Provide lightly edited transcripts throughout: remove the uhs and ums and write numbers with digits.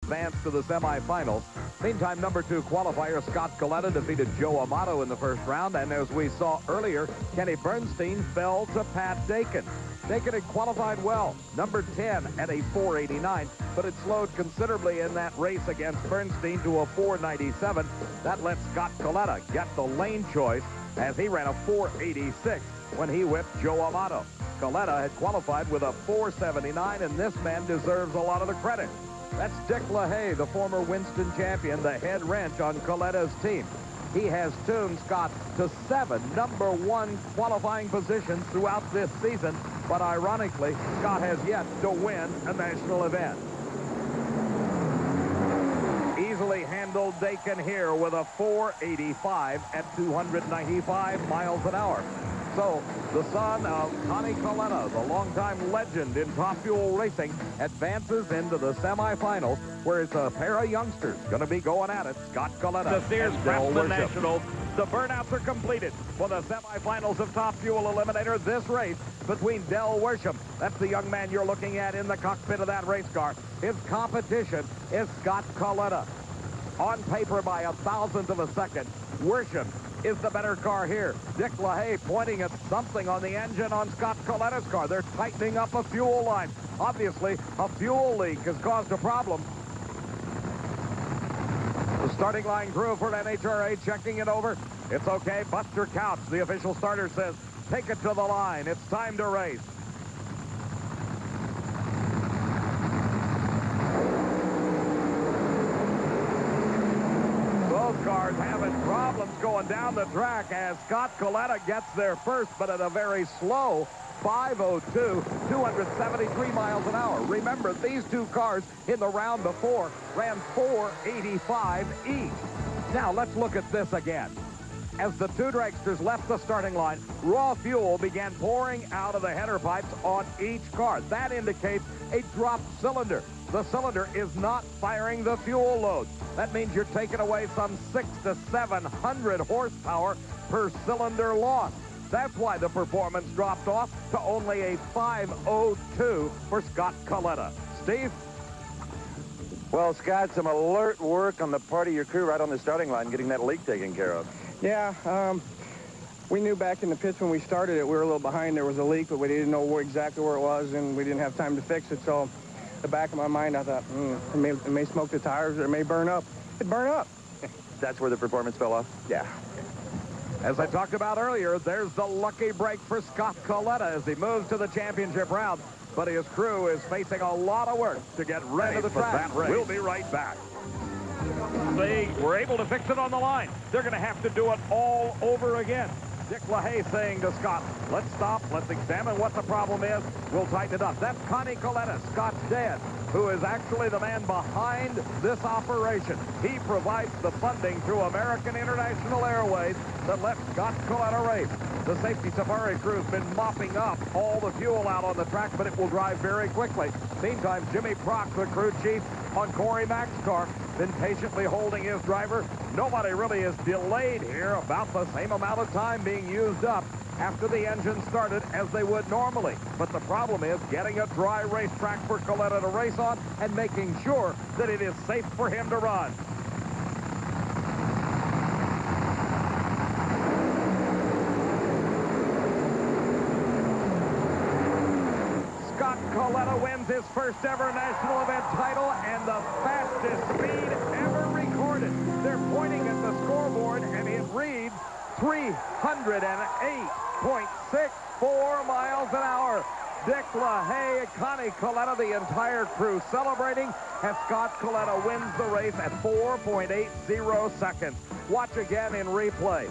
advance to the semifinals. Meantime, number 2 qualifier Scott Kalitta defeated Joe Amato in the first round, and as we saw earlier, Kenny Bernstein fell to Pat Dakin. Dakin had qualified well, number 10 at a 489, but it slowed considerably in that race against Bernstein to a 497. That let Scott Kalitta get the lane choice as he ran a 486 when he whipped Joe Amato. Kalitta had qualified with a 479, and this man deserves a lot of the credit. That's Dick LaHaye, the former Winston champion, the head wrench on Kalitta's team. He has tuned Scott to 7 number 1 qualifying positions throughout this season, but ironically, Scott has yet to win a national event. Easily handled Dakin here with a 485 at 295 miles an hour. So, the son of Connie Kalitta, the longtime legend in Top Fuel racing, advances into the semifinals, where it's a pair of youngsters going to be going at it. Scott Kalitta. The Sears Craftsmans Nationals. The burnouts are completed for the semifinals of Top Fuel Eliminator. This race between Del Worsham, that's the young man you're looking at in the cockpit of that race car. His competition is Scott Kalitta. On paper by 1,000th of a second, Worsham is the better car here. Dick LaHaye pointing at something on the engine on Scott Kalitta's car. They're tightening up a fuel line. Obviously, a fuel leak has caused a problem. The starting line crew for NHRA checking it over. It's okay. Buster Couch, the official starter, says, take it to the line. It's time to race. Both cars having problems going down the track as Scott Kalitta gets there first, but at a very slow 502, 273 miles an hour. Remember, these two cars in the round before ran 485 each. Now, let's look at this again. As the two dragsters left the starting line, raw fuel began pouring out of the header pipes on each car. That indicates a dropped cylinder. The cylinder is not firing the fuel load. That means you're taking away some 600 to 700 horsepower per cylinder loss. That's why the performance dropped off to only a 502 for Scott Kalitta. Steve? Well, Scott, some alert work on the part of your crew right on the starting line, getting that leak taken care of. Yeah, we knew back in the pits when we started it, we were a little behind. There was a leak, but we didn't know exactly where it was, and we didn't have time to fix it. So, the back of my mind, I thought, it may smoke the tires, or it may burn up. It burned up. That's where the performance fell off? Yeah. As I talked about earlier, there's the lucky break for Scott Kalitta as he moves to the championship round. But his crew is facing a lot of work to get ready for that race. We'll be right back. They were able to fix it on the line. They're going to have to do it all over again. Dick LaHaye saying to Scott, let's stop, let's examine what the problem is, we'll tighten it up. That's Connie Kalitta, Scott's dad, who is actually the man behind this operation. He provides the funding through American International Airways that lets Scott Kalitta race. The safety safari crew has been mopping up all the fuel out on the track, but it will drive very quickly. Meantime, Jimmy Prock, the crew chief on Corey Mack's car, been patiently holding his driver. Nobody really is delayed here, about the same amount of time being used up after the engine started as they would normally. But the problem is getting a dry racetrack for Kalitta to race on and making sure that it is safe for him to run. Scott Kalitta wins his first ever national event title and the fastest speed ever recorded. They're pointing at the scoreboard and it reads 308.64 miles an hour. Dick LaHaye, Connie Kalitta, the entire crew celebrating as Scott Kalitta wins the race at 4.80 seconds. Watch again in replay.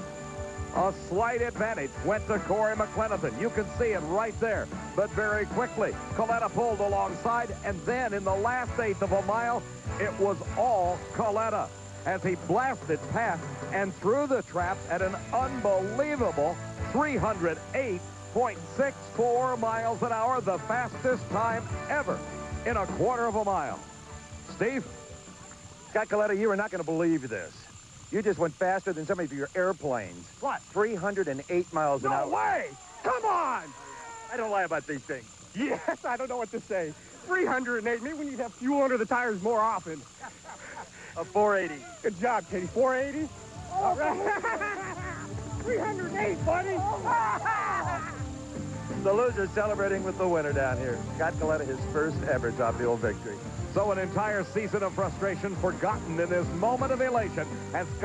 A slight advantage went to Corey McClenathan. You can see it right there. But very quickly, Kalitta pulled alongside, and then in the last eighth of a mile, it was all Kalitta as he blasted past and through the traps at an unbelievable 308.64 miles an hour, the fastest time ever in a quarter of a mile. Steve? Scott Kalitta, you are not going to believe this. You just went faster than some of your airplanes. What? 308 miles an hour. No way! Come on! I don't lie about these things. Yes, I don't know what to say. 308. Maybe we need to have fuel under the tires more often. A 480. Good job, Katie. 480. All right. 308, buddy. The loser celebrating with the winner down here. Scott Kalitta, his first ever Top Fuel victory. So an entire season of frustration forgotten in this moment of elation, and Scott